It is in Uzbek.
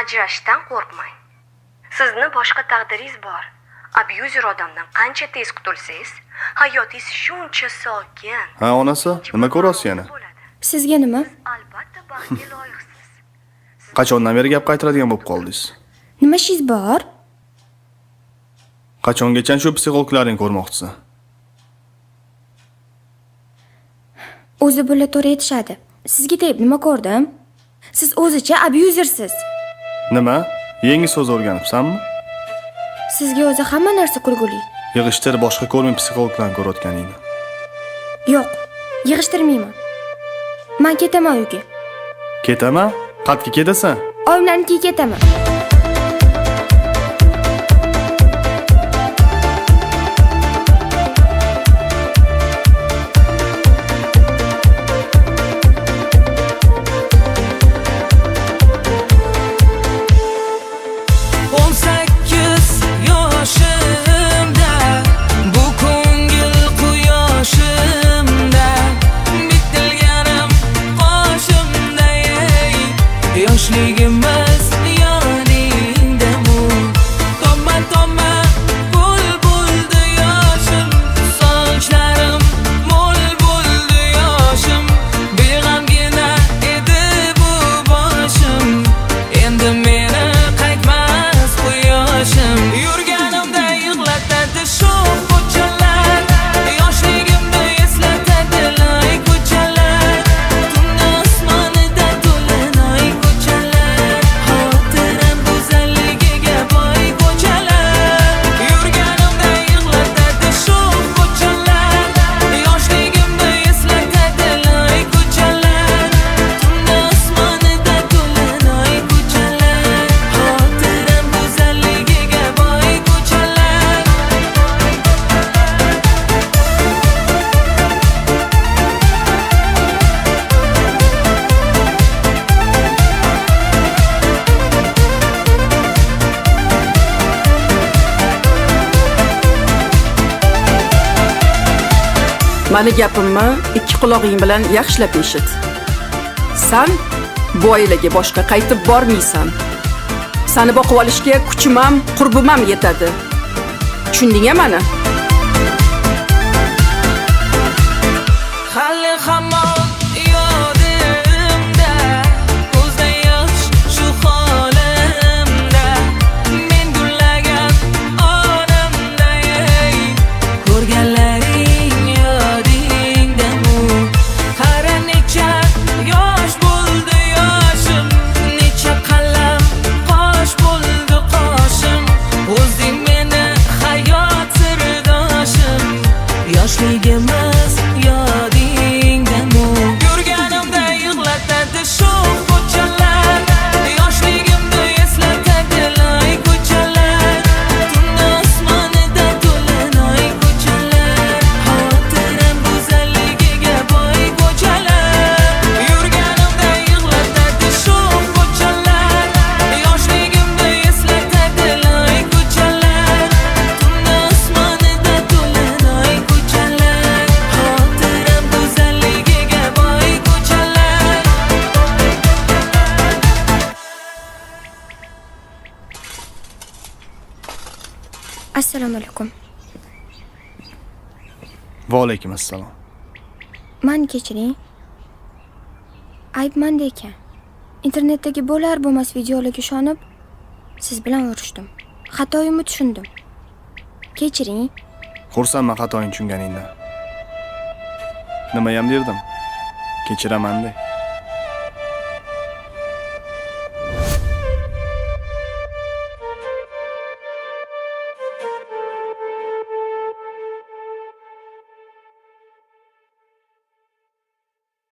Ajrashishdan qo'rqmang. Sizni boshqa taqdiringiz bor. Abyuzer odamdan qancha tez qutulsangiz, hayotingiz shuncha sokin. Ha, onasi, nima ko'rasiz yana? Sizga nima? Albatta baxtga loyiqsiz. Qachondan beri gap qaytaradigan bo'lib qoldingiz? Nima ishingiz bor? Qachongacha shu psixologlarni ko'rmoqchisiz? O'zi bular to'g'ri aytishadi. Sizga deb nima ko'rdim? Siz o'zicha abyuzersiz. Nima? Yangi so'z o'rganibsanmi? Sizga o'zi hamma narsa kulguli. Yig'ishtir boshqa ko'rmay psixologlarni ko'rayotganingni. Yo'q, yig'ishtirmayman. Men ketaman uyga. Ketaman? Qatga ketasan? Oyimlarnikiga ketaman. Yoshligimiz yoningda bu Tomma tomma bul buldi yoshim Sochlarim mo'l bo'ldi yoshim Beg'amgina edi bu boshim Endi meni qaytmas quyoshim Yurganimda yig'latadi shu ko'chalar Yoshligimni eslatadi loy ko'chalar Tunni osmonida to'lanoy Mani gapimni ikki quloqing bilan yaxshilab eshit. Sen bu oilaga boshqa qaytib bormaysan. Seni boqib olishga kuchim ham, qurbim ham yetadi. Tushundingmi meni? Hali hamon yodimda ko'zda yosh shu holimda Men gullagan onamda ko'rganlaring yodingdami Qara necha yosh bo'ldi yoshim Necha qalam qosh bo'ldi qoshim O'zing meni hayot sirdoshim Yoshligimiz yodingdami Yurganimda yig'latadi shu ko'chalar Yoshligimni eslatadi loy ko'chalar Tunni osmonida to'lanoy ko'chalar Xotiram go'zalligiga boy ko'chalar Yurganimda yig'latadi shu ko'chalar Yoshligimni eslatadi loy ko'chalar Tunni osmonida to'lanoy ko'chalar Xotiram go'zalligiga boy ko'chalar Assalomu alaykum. Va alaykum assalom. Meni kechiring. Ayb menda ekan. Internetdagi bo'lar bo'lmas videolarga ishonib, siz bilan urushdim. Xatoyimni tushundim. Kechiring. Xursandman xatoyingni tushunganingdan. Nima ham derdim? Kechiraman de.